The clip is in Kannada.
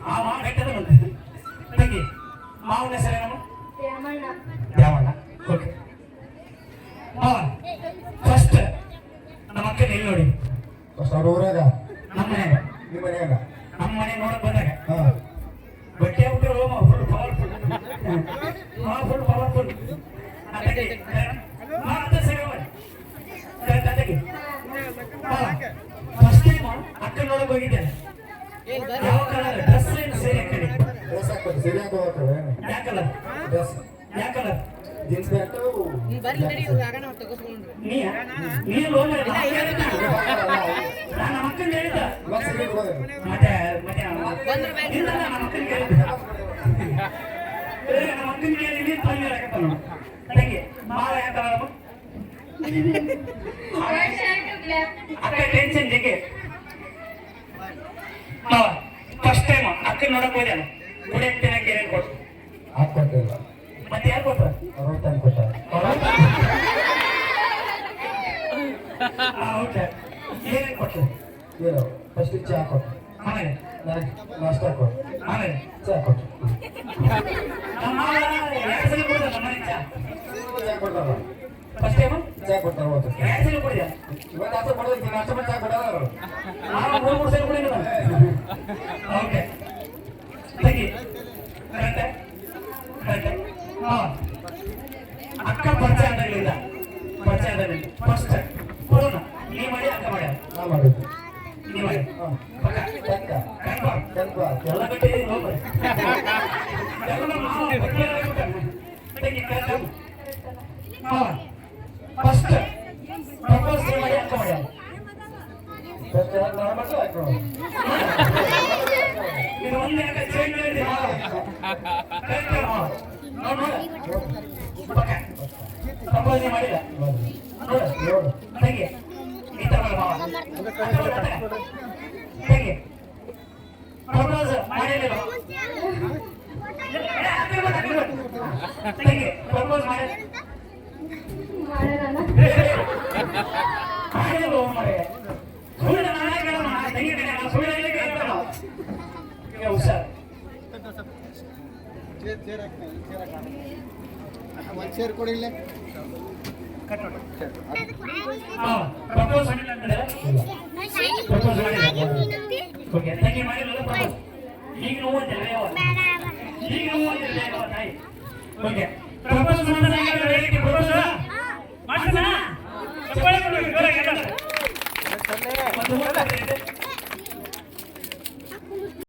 ಆ ಮಾವ ಕಟ್ಟದ ತಂಗಿ ಮಾವನ ಹೆಸರೇನಮ್ಮ ದ್ಯಾಮಣ್ಣ ಓಕೆ ಫಸ್ಟ್ ನಮ್ಮ ಅಕ್ಕನ ಎಲ್ಲಿ ನೋಡಿ ಫಸ್ಟ್ ಅವ್ರ ಊರಾಗ ನಮ್ಮ ಮನ್ಯಾಗ ನಿಮ್ಮ ಮನ್ಯಾಗ ನಮ್ಮ ಮನೆ ನೋಡಕ್ ಬಂದಾಗ ಹಾ ಬಟ್ಟೆ ಹುಟ್ಟು full powerful full powerful first time ಅಕ್ಕ ನೋಡಕ್ ಹೋಗಿದ್ದೇನೆ ಯಾವ ಕಲರ್ ಡ್ರೆಸ್ ಸೇರಿ ಕಡೆ ಡ್ರೆಸ್ ಹಾಕ್ಬೇಕು ಸರಿ ಹಾಕೋಬೇಕು ಯಾವ ಕಲರ್ ಡ್ರೆಸ್ ಯಾವ ಕಲರ್ ಜೀನ್ಸ್ ಪ್ಯಾಂಟ್ ನೀ ಲೋನ್ ನಾನು ನಮ್ಮ ಅಕ್ಕನ ಹೇಳಿದ್ದ ಮತ್ತೆ ಮತ್ತೆ ಇಲ್ಲ ನಮ್ಮ ಅಕ್ಕನ ಹೇಳಿದ್ದ ನಮ್ಮ ಅಕ್ಕನ ಹೇಳಿ ನೀನು ತಂಗಿ ಹಾಕತ್ತಾನ ತಂಗಿ ಮಾವ ಯಾವ ಕಲರ್ ಅಕ್ಕ ಟೆನ್ಷನ್ ಜಗ್ಗೆ ಫಸ್ಟ್ ಟೈಮ್ ಅಕ್ಕ ನೋಡಕ್ ಹೋದ್ಯಾನ ಕುಡಿಯಕ್ ತಿನ್ನಕ್ಕೆ ಏನೇನು ಕೊಟ್ಟು ಹಾಕೊಟ್ಟಿಲ್ಲ ಮತ್ತೆ ಯಾರು ಕೊಟ್ಟ ಅವ್ರು ತಂದು ಕೊಟ್ಟ ಓಕೆ ಏನೇನು ಕೊಟ್ಟು ಏನು ಫಸ್ಟ್ ಚಹಾ ಕೊಟ್ಟು ಆಮೇಲೆ ನನಗೆ ನಾಷ್ಟ ಕೊಟ್ಟು ಆಮೇಲೆ ಚಹಾ ಕೊಟ್ಟು ನಮ್ಮ ಮಾವ ಎರಡು ಸಲ ಕೊಡ್ದ ನಮ್ಮ ಮನೆ ಚಾ ಚಹಾ ಕೊಡ್ತಾರ ಫಸ್ಟ್ ಟೈಮ್ ಚಹಾ ಕೊಡ್ತಾರ ಅವತ್ತು ಎರಡು ಸಲ ಕೊಡಿದ ಇವತ್ತು ನಾಷ್ಟ ಮಾಡೋದಕ್ಕೆ ನಾಷ್ಟ ಮಾಡಿ ಚಹಾ ಕೊಡೋದು ಅವರು ನಾವು ಮೂರು ಸಲ ಕೊಡಿಲ್ಲ ಓಕೆ ತೆಗಿ ಕರೆಕ್ಟ್ ಕರೆಕ್ಟ್ ಅಕ್ಕ ಪರಿಚಯ ಆದಾಗಲಿಲ್ಲ ಪರಿಚಯ ಆದಾಗಲಿಲ್ಲ ಫಸ್ಟ್ ಕೊಡೋಣ ನೀ ಮಾಡಿ ಅಕ್ಕ ಮಾಡ್ಯಾರ ನಾ ಮಾಡಿದ್ದು ನೀ ಮಾಡಿ ಹಾಂ ಪಕ್ಕ ಟೆಂಕ ಕನ್ಫರ್ಮ್ ಟೆಂಕ ಎಲ್ಲ ಗಟ್ಟಿ ಹೋಗ್ಬಾರೆ ಎಲ್ಲ ಮಾವ ತೆಗಿ ಕರೆಕ್ಟ್ ಫಸ್ಟ್ ಪ್ರಪೋಸ್ ಮಾಡಿ ಅಕ್ಕ ಮಾಡ್ಯಾರ ಫಸ್ಟ್ ನಾನು ಮಾಡಿ ಹಾಕೋಣ ಇದು ಒಂದೇ ಅಕ್ಕ ಚೇಂಜ್ ಮಾಡಿದೆ ಕರೆಕ್ಟ್ ನೋಡು ಪಕ್ಕ ಪ್ರಪೋಸ್ ಮಾಡಿಲ್ಲ ನೋಡು ತೆಗಿ ಈ ತರ ಮಾವ ತೆಗಿ ಪ್ರಪೋಸ್ ಮಾಡಿಲ್ಲ ತೆಗಿ ಪ್ರಪೋಸ್ ಮಾಡಿ ಮಾಡಿಲ್ಲ ಮಾರೆ ಸುಳ್ಳು ನಾನೇ ಕೇಳೋಣ ತೆಗಿ ನಾನು ಸುಳ್ಳು ಕೇಳ್ತಾನ ಈಗ ಹುಷಾರ್ ಸೇರ್ ಕೊಡಿಲ್ಲ ಪ್ರಪೋಸ್ ಮಾಡಿಲ್ಲ ಅಂದ್ರೆ ಪ್ರಪೋಸ್ ಮಾಡಿಲ್ಲ ಓಕೆ ತೆಗಿ ಮಾಡಿಲ್ಲ ಪ್ರಪೋಸ್ ಈಗ ನೋವು ಅಂತಿಲ್ಲ ಈಗ ನೋವು ಅಂತಿಲ್ಲ ತಾಯಿ ಓಕೆ ಪ್ರಪೋಸ್ ಮಾಡಿದಾಗ ರೆಡಿ ಪ್ರಪೋಸ್ ಮಾಡ್ತಾನ ಚಪ್ಪಾಳೆ ಕೊಡು ಜೋರಾಗಿ ಎಲ್ಲ